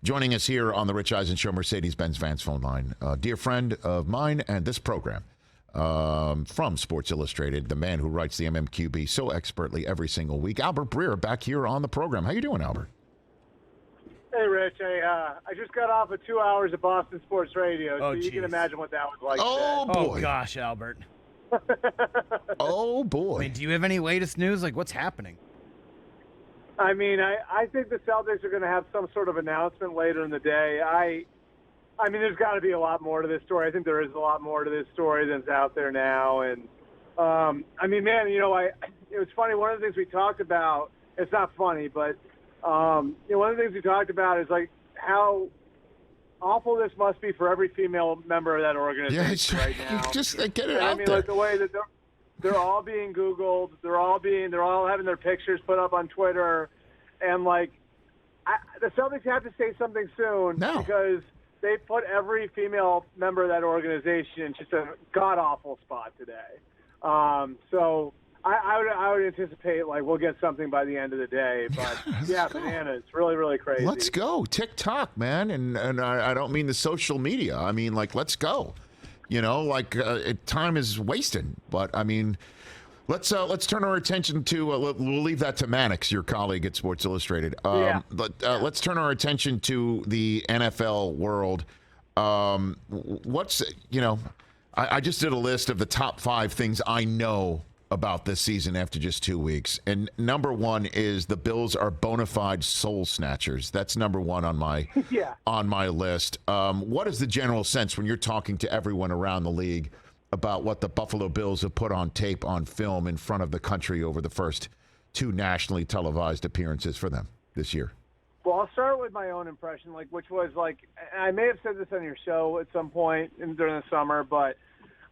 Joining us here on the Rich Eisen Show, Mercedes-Benz Vans phone line, a dear friend of mine and this program from Sports Illustrated, the man who writes the MMQB so expertly every single week, Albert Breer, back here on the program. How you doing, Albert? Hey, Rich. I just got off of 2 hours of Boston Sports Radio, so you can imagine what that was like. Oh, today. boy. Oh, gosh, Albert. Oh, boy. I mean, do you have any latest news? Like, what's happening? I mean, I think the Celtics are going to have some sort of announcement later in the day. I mean, there's got to be a lot more to this story. I think there is a lot more to this story than's out there now. And, I mean, man, it was funny. One of the things we talked about, it's not funny, but, one of the things we talked about is, like, how awful this must be for every female member of that organization right now. Just get it and out I mean, there. like, the way that they're all being Googled. They're all having their pictures put up on Twitter. And, like, the Celtics have to say something soon because they put every female member of that organization in just a god-awful spot today. So I would anticipate, like, we'll get something by the end of the day. But, yeah, bananas. Really, really crazy. Let's go. TikTok, man. And I don't mean the social media. I mean, like, let's go. Time is wasted. But, I mean, let's turn our attention to, we'll leave that to Mannix, your colleague at Sports Illustrated. Let's turn our attention to the NFL world. I just did a list of the top 5 things I know about this season after just 2 weeks. And number 1 is the Bills are bona fide soul snatchers. That's number 1 on my on my list. What is the general sense when you're talking to everyone around the league about what the Buffalo Bills have put on tape, on film in front of the country over the first 2 nationally televised appearances for them this year? Well, I'll start with my own impression, which was I may have said this on your show at some point during the summer, but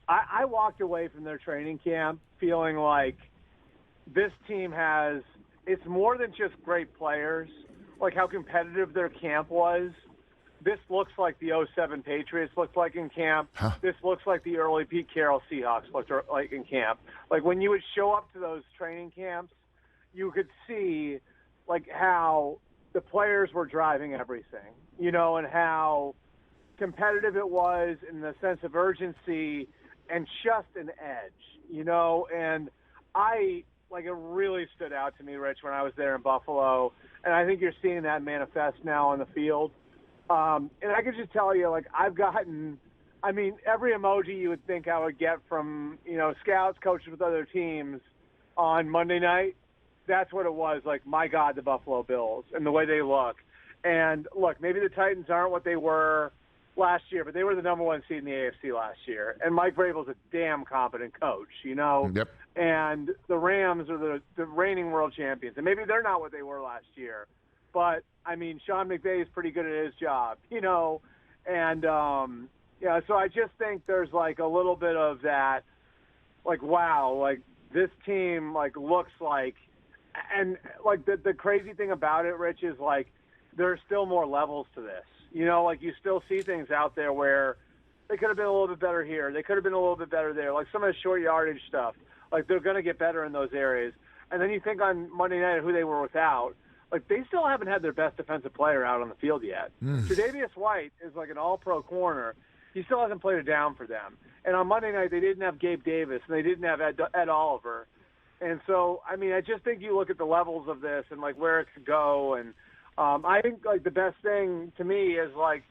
I walked away from their training camp feeling like this team it's more than just great players, like how competitive their camp was. This looks like the 07 Patriots looked like in camp. Huh. This looks like the early Pete Carroll Seahawks looked like in camp. Like when you would show up to those training camps, you could see like how the players were driving everything, and how competitive it was in the sense of urgency and just an edge, and it really stood out to me, Rich, when I was there in Buffalo, and I think you're seeing that manifest now on the field. And I can just tell you, I've gotten, every emoji you would think I would get from, scouts, coaches with other teams on Monday night, that's what it was. Like, my God, the Buffalo Bills and the way they look. And, look, maybe the Titans aren't what they were last year, but they were the number 1 seed in the AFC last year. And Mike Vrabel's a damn competent coach, Yep. And the Rams are the reigning world champions. And maybe they're not what they were last year. But, Sean McVay is pretty good at his job, And, so I just think there's, a little bit of that, wow, this team, looks like – and, the crazy thing about it, Rich, is, there's still more levels to this. You still see things out there where they could have been a little bit better here. They could have been a little bit better there. Like some of the short yardage stuff. They're going to get better in those areas. And then you think on Monday night who they were without. They still haven't had their best defensive player out on the field yet. Tre'Davious White is an all-pro corner. He still hasn't played a down for them. And on Monday night, they didn't have Gabe Davis, and they didn't have Ed Oliver. And so, I just think you look at the levels of this and, where it could go. And I think, the best thing to me is, I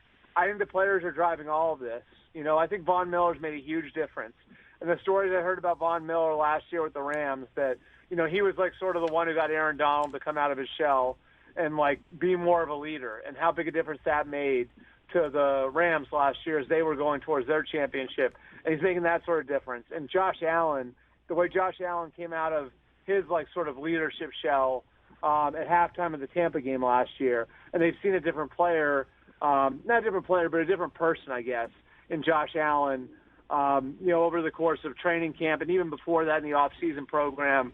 think the players are driving all of this. I think Von Miller's made a huge difference. And the stories I heard about Von Miller last year with the Rams that, he was sort of the one who got Aaron Donald to come out of his shell and be more of a leader, and how big a difference that made to the Rams last year as they were going towards their championship. And he's making that sort of difference. And Josh Allen, the way Josh Allen came out of his sort of leadership shell at halftime of the Tampa game last year, and they've seen a different player, not a different player, but a different person, I guess, in Josh Allen, over the course of training camp and even before that in the off-season program.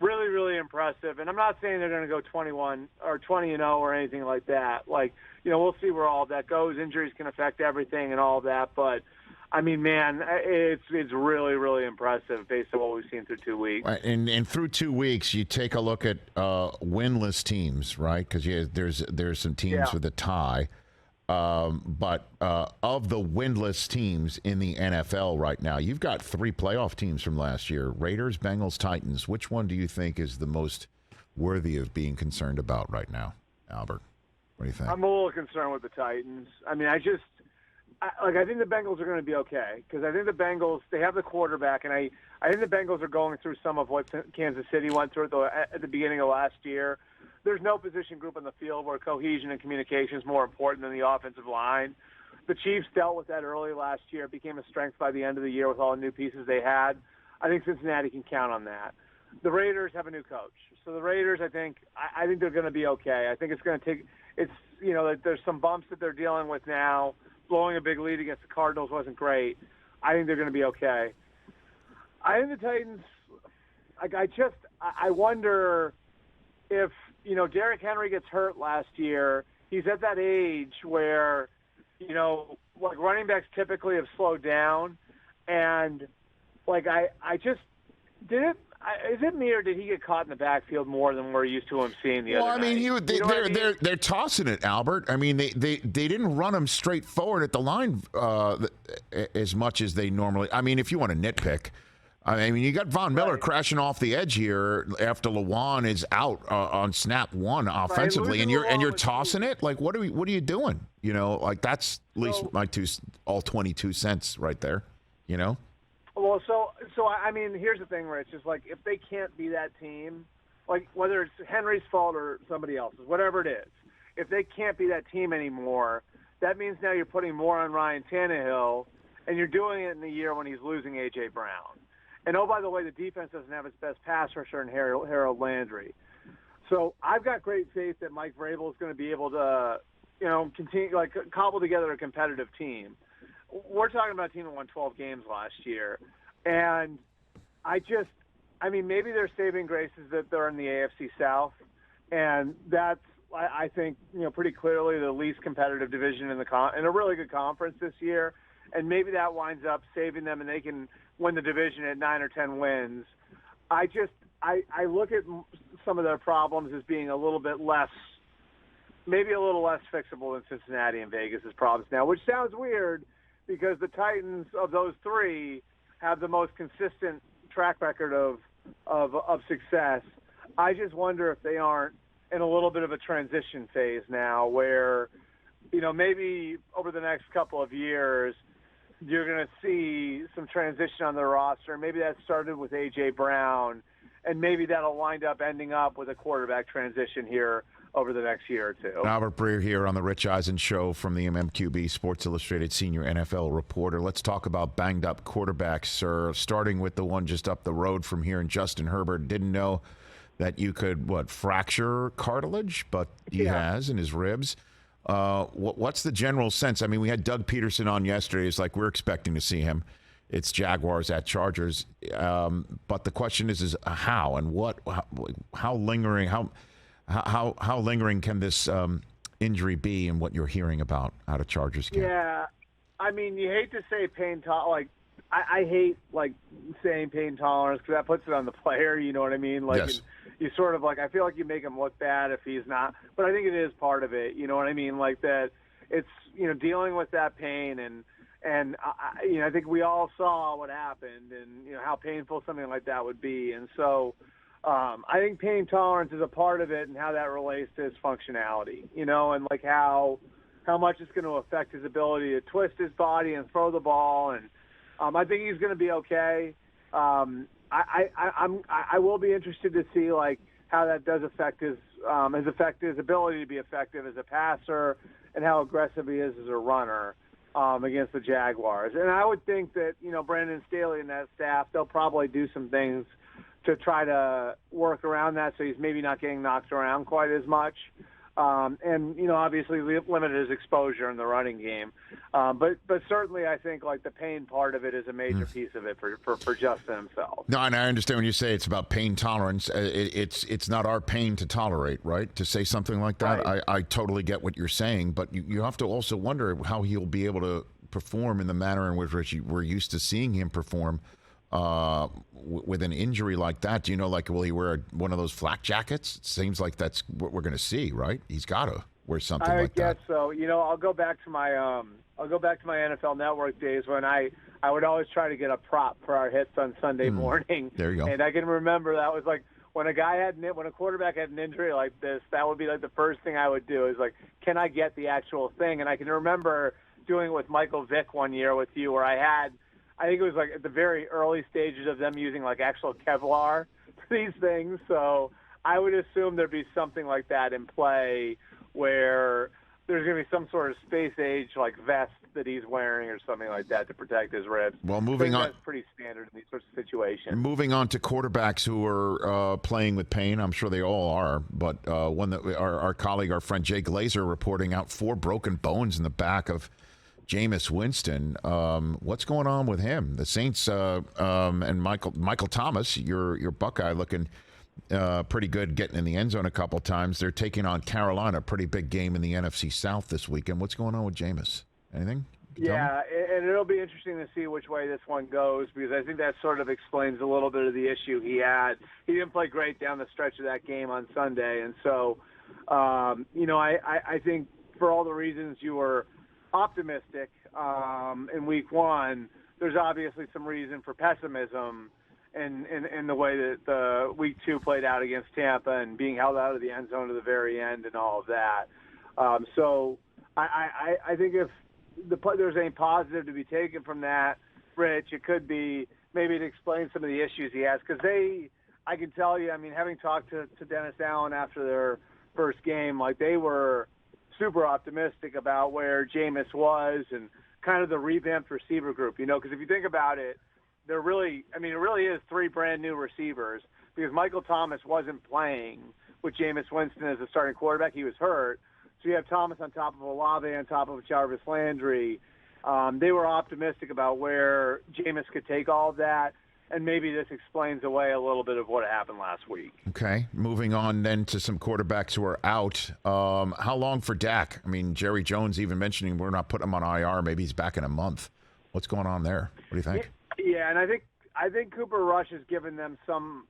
Really, really impressive. And I'm not saying they're going to go 21 or 20-0 or anything like that. We'll see where all of that goes. Injuries can affect everything and all of that. But I mean, man, it's really, really impressive based on what we've seen through 2 weeks. Right, and through 2 weeks, you take a look at winless teams, right? Because there's some teams with a tie. But of the winless teams in the NFL right now, you've got 3 playoff teams from last year: Raiders, Bengals, Titans. Which one do you think is the most worthy of being concerned about right now, Albert? What do you think? I'm a little concerned with the Titans. I mean, I think the Bengals are going to be okay because I think the Bengals, they have the quarterback, and I think the Bengals are going through some of what Kansas City went through at the beginning of last year. There's no position group on the field where cohesion and communication is more important than the offensive line. The Chiefs dealt with that early last year. It became a strength by the end of the year with all the new pieces they had. I think Cincinnati can count on that. The Raiders have a new coach. So the Raiders, I think they're going to be okay. I think it's going to take – there's some bumps that they're dealing with now. Blowing a big lead against the Cardinals wasn't great. I think they're going to be okay. I think the Titans, I wonder if, Derrick Henry gets hurt last year. He's at that age where, running backs typically have slowed down. And, is it me or did he get caught in the backfield more than we're used to him seeing the other night? They're tossing it, Albert. I mean, they didn't run him straight forward at the line as much as they normally. I mean, if you want to nitpick, I mean, you got Von Miller crashing off the edge here after Lewan is out on snap 1 offensively, and you're tossing it. Like, what are you doing? That's at least my 22 cents right there. Well, so I mean, here's the thing, Rich. Is if they can't be that team, whether it's Henry's fault or somebody else's, whatever it is, if they can't be that team anymore, that means now you're putting more on Ryan Tannehill, and you're doing it in the year when he's losing A.J. Brown. And, oh, by the way, the defense doesn't have its best pass rusher in Harold Landry. So I've got great faith that Mike Vrabel is going to be able to, continue, cobble together a competitive team. We're talking about a team that won 12 games last year. And maybe their saving grace is that they're in the AFC South. And that's, I think, pretty clearly the least competitive division in a really good conference this year. And maybe that winds up saving them and they can win the division at 9 or 10 wins. I look at some of their problems as being a little bit less fixable than Cincinnati and Vegas' problems now, which sounds weird because the Titans of those 3 have the most consistent track record of success. I just wonder if they aren't in a little bit of a transition phase now where, maybe over the next couple of years you're going to see some transition on their roster. Maybe that started with A.J. Brown, and maybe that'll wind up ending up with a quarterback transition here over the next year or two. Albert Breer here on the Rich Eisen Show from the MMQB Sports Illustrated senior NFL reporter. Let's talk about banged-up quarterbacks, sir, starting with the one just up the road from here, and Justin Herbert. Didn't know that you could, fracture cartilage, but he has in his ribs. What's the general sense? I mean, we had Doug Peterson on yesterday. It's like we're expecting to see him. It's Jaguars at Chargers. But the question is how and how lingering can this injury be and what you're hearing about out of Chargers camp? Yeah, I mean, you hate to say pain tolerance. I hate saying pain tolerance because that puts it on the player. You know what I mean? Yes. You sort of I feel like you make him look bad if he's not, but I think it is part of it. You know what I mean? That it's dealing with that pain and I think we all saw what happened and how painful something like that would be. And so I think pain tolerance is a part of it and how that relates to his functionality. And how much it's going to affect his ability to twist his body and throw the ball. And I think he's going to be okay. I will be interested to see how that does affect his ability to be effective as a passer and how aggressive he is as a runner against the Jaguars. And I would think that Brandon Staley and that staff, they'll probably do some things to try to work around that so he's maybe not getting knocked around quite as much. And obviously limited his exposure in the running game. But certainly I think the pain part of it is a major piece of it for Justin himself. No, and I understand when you say it's about pain tolerance. It's not our pain to tolerate, right? To say something like that. Right. I totally get what you're saying, but you have to also wonder how he'll be able perform in the manner in which we're used to seeing him perform with an injury like that? Do you know, like, will he wear one of those flak jackets? It seems like that's what we're going to see, right? He's got to wear something like that. I guess so. I'll go back to my NFL Network days when I would always try to get a prop for our hits on Sunday morning. There you go. And I can remember that was like when a quarterback had an injury like this, that would be like the first thing I would do is like, can I get the actual thing? And I can remember doing it with Michael Vick one year with you, where I think it was like at the very early stages of them using like actual Kevlar for these things. So I would assume there'd be something like that in play where there's going to be some sort of space age like vest that he's wearing or something like that to protect his ribs. Well, moving on. That's pretty standard in these sorts of situations. Moving on to quarterbacks who are playing with pain. I'm sure they all are, but one that our colleague, our friend Jay Glazer, reporting out 4 broken bones in the back of Jameis Winston. What's going on with him? The Saints and Michael Thomas, your Buckeye, looking pretty good, getting in the end zone a couple times. They're taking on Carolina, a pretty big game in the NFC South this weekend. What's going on with Jameis? Anything? Yeah, and it'll be interesting to see which way this one goes, because I think that sort of explains a little bit of the issue he had. He didn't play great down the stretch of that game on Sunday, and so, I think for all the reasons you were optimistic in week one, there's obviously some reason for pessimism in the way that the week 2 played out against Tampa and being held out of the end zone to the very end and all of that. So I think if there's any positive to be taken from that, Rich, it could be maybe it explains some of the issues he has, because I can tell you, I mean, having talked to Dennis Allen after their first game, like they were super optimistic about where Jameis was and kind of the revamped receiver group, because if you think about it, it really is 3 brand new receivers, because Michael Thomas wasn't playing with Jameis Winston as a starting quarterback. He was hurt. So you have Thomas on top of Olave on top of Jarvis Landry. They were optimistic about where Jameis could take all of that, and maybe this explains away a little bit of what happened last week. Okay, moving on then to some quarterbacks who are out. How long for Dak? I mean, Jerry Jones even mentioning we're not putting him on IR. Maybe he's back in a month. What's going on there? What do you think? Yeah, and I think Cooper Rush has given them some.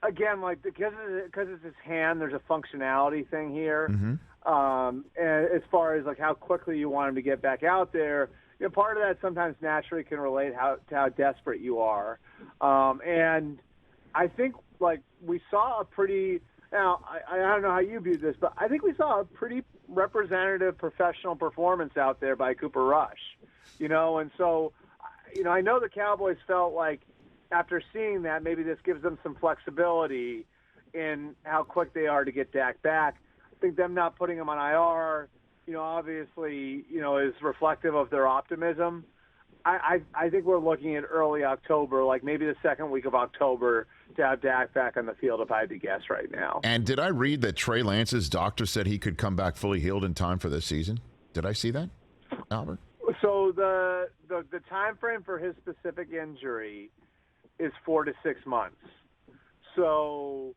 Again, like because it's his hand, there's a functionality thing here. Mm-hmm. And as far as like how quickly you want him to get back out there, part of that sometimes naturally can relate to how desperate you are. And I think like we saw a pretty. Now I don't know how you view this, but I think we saw a pretty representative professional performance out there by Cooper Rush. And so I know the Cowboys felt like, after seeing that, maybe this gives them some flexibility in how quick they are to get Dak back. I think them not putting him on IR, obviously, is reflective of their optimism. I think we're looking at early October, like maybe the second week of October, to have Dak back on the field, if I had to guess right now. And did I read that Trey Lance's doctor said he could come back fully healed in time for this season? Did I see that, Albert? So the time frame for his specific injury is 4 to 6 months. So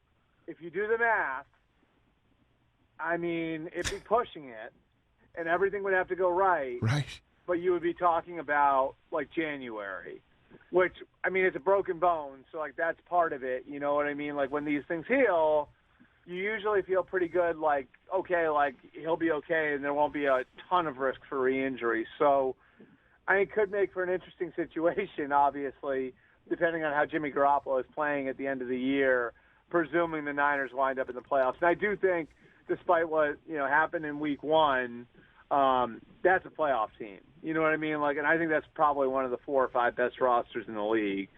if you do the math, I mean, it'd be pushing it, and everything would have to go right. Right. But you would be talking about, like, January, which, I mean, it's a broken bone, so, like, that's part of it. You know what I mean? Like, when these things heal, you usually feel pretty good, like, okay, like, he'll be okay, and there won't be a ton of risk for re-injury. So I think it could make for an interesting situation, obviously, depending on how Jimmy Garoppolo is playing at the end of the year, presuming the Niners wind up in the playoffs. And I do think, despite what happened in week 1, that's a playoff team. You know what I mean? Like, and I think that's probably one of the 4 or 5 best rosters in the league.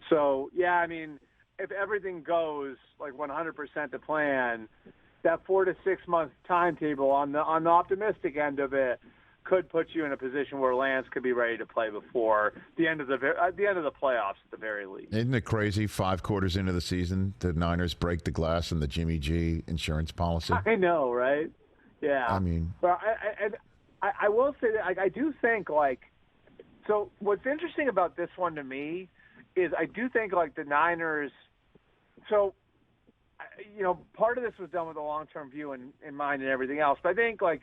So yeah, I mean, if everything goes like 100% to plan, that 4 to 6 month timetable on the optimistic end of it could put you in a position where Lance could be ready to play before the end of the playoffs at the very least. Isn't it crazy? 5 quarters into the season, the Niners break the glass in the Jimmy G insurance policy. I know, right? Yeah. I mean, but I will say that I do think so. What's interesting about this one to me is I do think like the Niners. So, part of this was done with a long-term view in mind and everything else. But I think like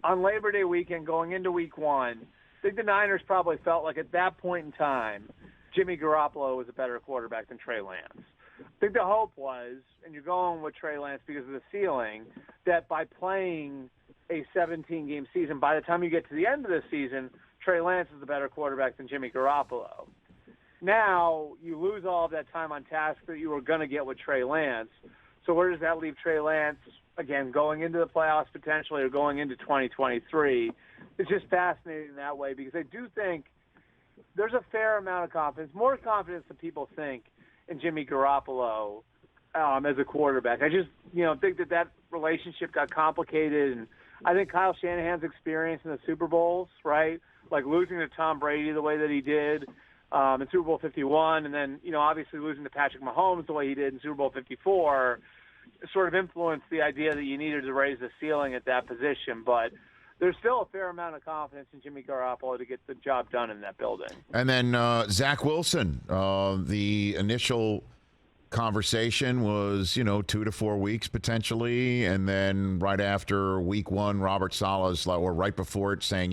on Labor Day weekend, going into week 1, think the Niners probably felt like at that point in time, Jimmy Garoppolo was a better quarterback than Trey Lance. I think the hope was, and you're going with Trey Lance because of the ceiling, that by playing a 17-game season, by the time you get to the end of the season, Trey Lance is a better quarterback than Jimmy Garoppolo. Now you lose all of that time on task that you were going to get with Trey Lance. So where does that leave Trey Lance, again, going into the playoffs potentially or going into 2023? It's just fascinating that way because I do think there's a fair amount of confidence, more confidence than people think, in Jimmy Garoppolo as a quarterback. I just, think that relationship got complicated, and I think Kyle Shanahan's experience in the Super Bowls, right, like losing to Tom Brady the way that he did in Super Bowl 51, and then, obviously losing to Patrick Mahomes the way he did in Super Bowl 54, sort of influenced the idea that you needed to raise the ceiling at that position. But there's still a fair amount of confidence in Jimmy Garoppolo to get the job done in that building. And then Zach Wilson, the initial conversation was, 2 to 4 weeks potentially. And then right after week one, Robert Saleh's, or right before it, saying,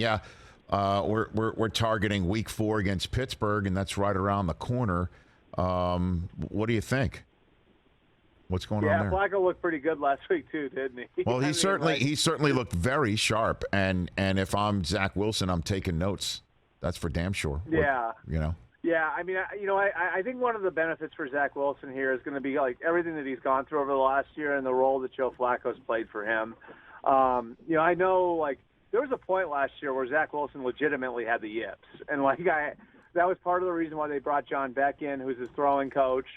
we're targeting week 4 against Pittsburgh, and that's right around the corner. What do you think? What's going on there? Yeah, Flacco looked pretty good last week too, didn't he? Well, he certainly looked very sharp, and if I'm Zach Wilson, I'm taking notes. That's for damn sure. Yeah. Yeah, I mean, I think one of the benefits for Zach Wilson here is going to be like everything that he's gone through over the last year and the role that Joe Flacco's played for him. I know like there was a point last year where Zach Wilson legitimately had the yips, and that was part of the reason why they brought John Beck in, who's his throwing coach,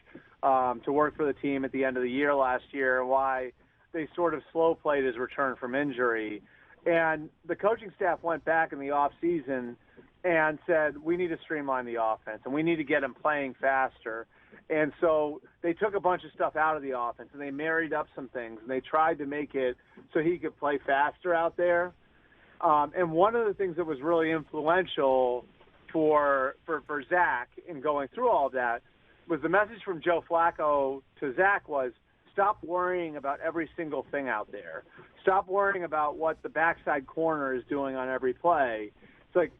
to work for the team at the end of the year last year, and why they sort of slow played his return from injury. And the coaching staff went back in the offseason and said, we need to streamline the offense, and we need to get him playing faster. And so they took a bunch of stuff out of the offense, and they married up some things, and they tried to make it so he could play faster out there. And one of the things that was really influential for Zach in going through all of that was the message from Joe Flacco to Zach was, stop worrying about every single thing out there. Stop worrying about what the backside corner is doing on every play. It's like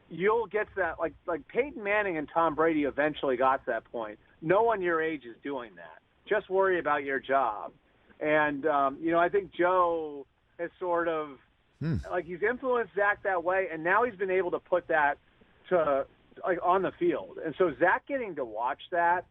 you'll get to that, like Peyton Manning and Tom Brady eventually got to that point. No one your age is doing that. Just worry about your job. And, I think Joe has sort of, he's influenced Zach that way, and now he's been able to put that to on the field. And so Zach getting to watch that,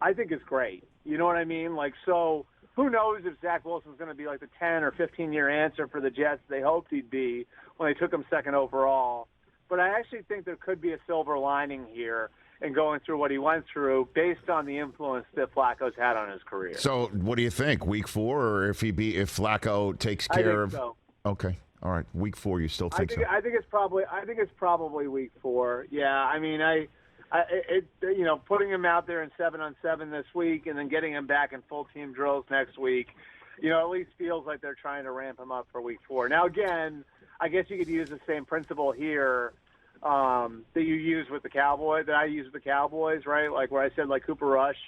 I think is great. You know what I mean? So who knows if Zach Wilson's going to be like the 10 or 15-year answer for the Jets they hoped he'd be when they took him second overall. But I actually think there could be a silver lining here in going through what he went through based on the influence that Flacco's had on his career. So what do you think, week 4, or if Flacco takes care of? So. Okay. All right, week 4, you still think so? I think it's probably week 4. Yeah, I mean, putting him out there in 7-on-7 this week and then getting him back in full team drills next week, at least feels like they're trying to ramp him up for week 4. Now, again, I guess you could use the same principle here that you use with the Cowboys, that I use with the Cowboys, right? Like where I said, like Cooper Rush,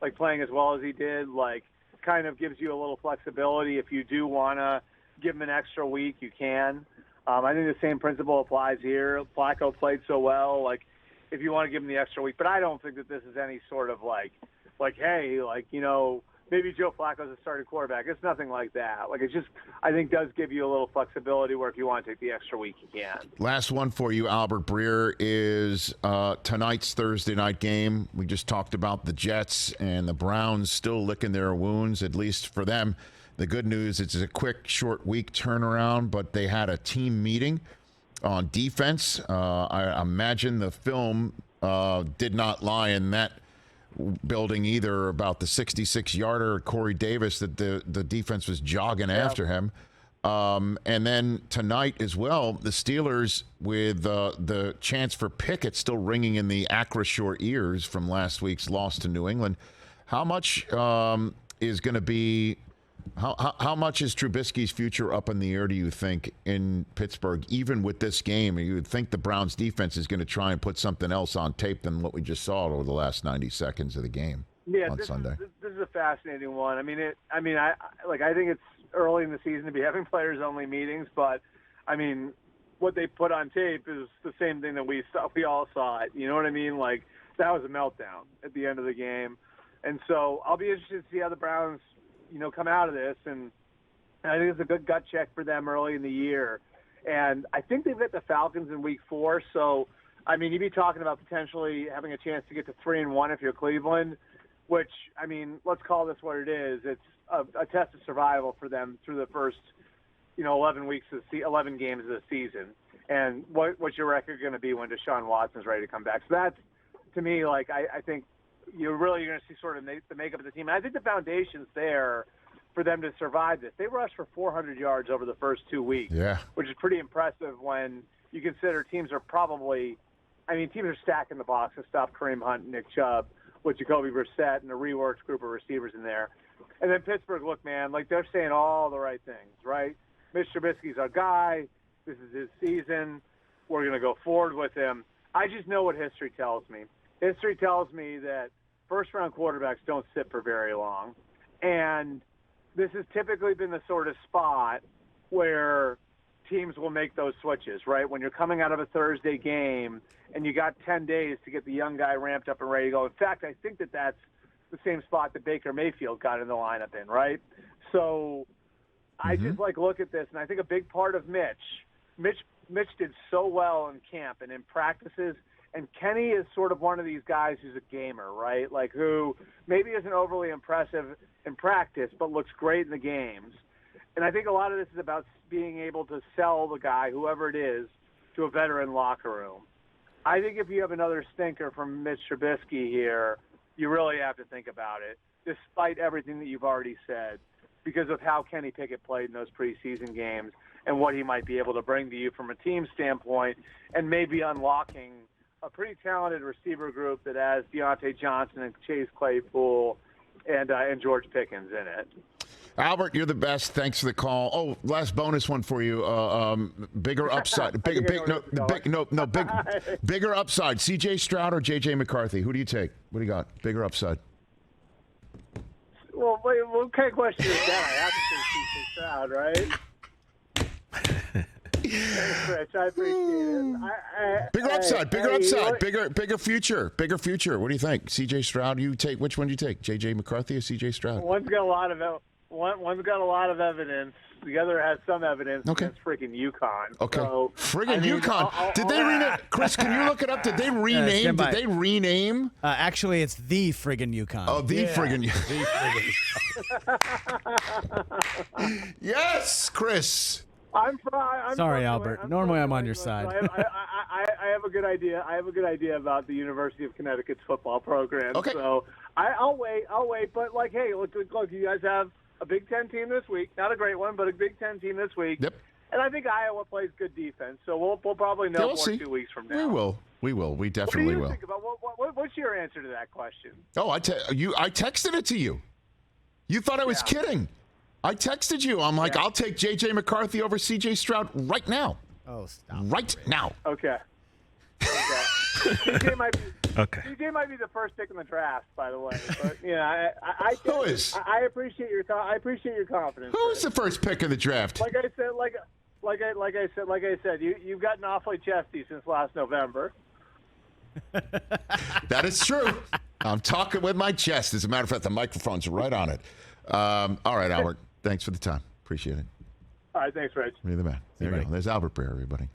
like playing as well as he did, like kind of gives you a little flexibility if you do want to give him an extra week, you can. I think the same principle applies here. Flacco played so well, like if you want to give him the extra week. But I don't think that this is any sort of hey, maybe Joe Flacco's a starting quarterback. It's nothing like that. It just, I think, does give you a little flexibility where if you want to take the extra week, you can. Last one for you, Albert Breer, is tonight's Thursday night game. We just talked about the Jets and the Browns still licking their wounds, at least for them. The good news, it's a quick, short week turnaround, but they had a team meeting on defense. I imagine the film did not lie in that building either about the 66-yarder Corey Davis that the defense was jogging after him. And then tonight as well, the Steelers with the chance for Pickett still ringing in the Acrisure ears from last week's loss to New England. How much is going to be how much is Trubisky's future up in the air, do you think, in Pittsburgh, even with this game? You would think the Browns defense is going to try and put something else on tape than what we just saw over the last 90 seconds of the game on Sunday. This is a fascinating one. I think it's early in the season to be having players-only meetings, but, what they put on tape is the same thing that we all saw it. You know what I mean? Like, that was a meltdown at the end of the game. And so I'll be interested to see how the Browns, come out of this. And I think it's a good gut check for them early in the year. And I think they've hit the Falcons in week 4. So, I mean, you'd be talking about potentially having a chance to get to 3-1 if you're Cleveland, which, I mean, let's call this what it is. It's a test of survival for them through the first, 11 games of the season. And what's your record going to be when Deshaun Watson's ready to come back? So that's, to me, like, I think you're going to see sort of the makeup of the team. And I think the foundation's there for them to survive this. They rushed for 400 yards over the first 2 weeks, which is pretty impressive when you consider teams are stacking the box to stop Kareem Hunt and Nick Chubb with Jacoby Brissett and a reworked group of receivers in there. And then Pittsburgh, look, man, like, they're saying all the right things, right? Mitch Trubisky's our guy. This is his season. We're going to go forward with him. I just know what history tells me. History tells me that first-round quarterbacks don't sit for very long. And this has typically been the sort of spot where teams will make those switches, right? When you're coming out of a Thursday game and you got 10 days to get the young guy ramped up and ready to go. In fact, I think that's the same spot that Baker Mayfield got in the lineup in, right? So I just look at this, and I think a big part of Mitch did so well in camp and in practices, and Kenny is sort of one of these guys who's a gamer, right? Like, who maybe isn't overly impressive in practice but looks great in the games. And I think a lot of this is about being able to sell the guy, whoever it is, to a veteran locker room. I think if you have another stinker from Mitch Trubisky here, you really have to think about it, despite everything that you've already said, because of how Kenny Pickett played in those preseason games and what he might be able to bring to you from a team standpoint, and maybe unlocking a pretty talented receiver group that has Deontay Johnson and Chase Claypool and George Pickens in it. Albert, you're the best. Thanks for the call. Oh, last bonus one for you. Bigger upside. Bigger upside. C.J. Stroud or J.J. McCarthy? Who do you take? What do you got? Bigger upside. Well, wait, what kind of question is that? I have to say C.J. Stroud, right? Thanks, Rich. I appreciate it. Bigger upside. Bigger future. Bigger future. What do you think? C.J. Stroud, you take? Which one do you take? J.J. McCarthy or C.J. Stroud? One's got a lot of evidence. The other has some evidence. Okay. Against freaking UConn. Okay. So, UConn. Did they rename? Chris, can you look it up? Did they rename? Did they rename? Actually, it's the friggin' UConn. Oh, the friggin' Yes, Chris. I'm sorry, Albert. Normally, I'm on your side. I have a good idea. I have a good idea about the University of Connecticut's football program. Okay. So I'll wait. But hey, look, you guys have a Big Ten team this week. Not a great one, but a Big Ten team this week. Yep. And I think Iowa plays good defense. So we'll probably know more 2 weeks from now. We will. We definitely will. What do you think about what's your answer to that question? Oh, I texted it to you. You thought I was kidding. I texted you. I'm like, I'll take J.J. McCarthy over C.J. Stroud right now. Oh, stop. Right now. Okay. CJ might be the first pick in the draft, by the way. But Who is? I appreciate your confidence. Who's the first pick of the draft? Like I said, you've gotten awfully chesty since last November. That is true. I'm talking with my chest. As a matter of fact, the microphone's right on it. All right, Albert. Thanks for the time. Appreciate it. All right, thanks, Rich. You're the man. There you go. There's Albert Breer, everybody.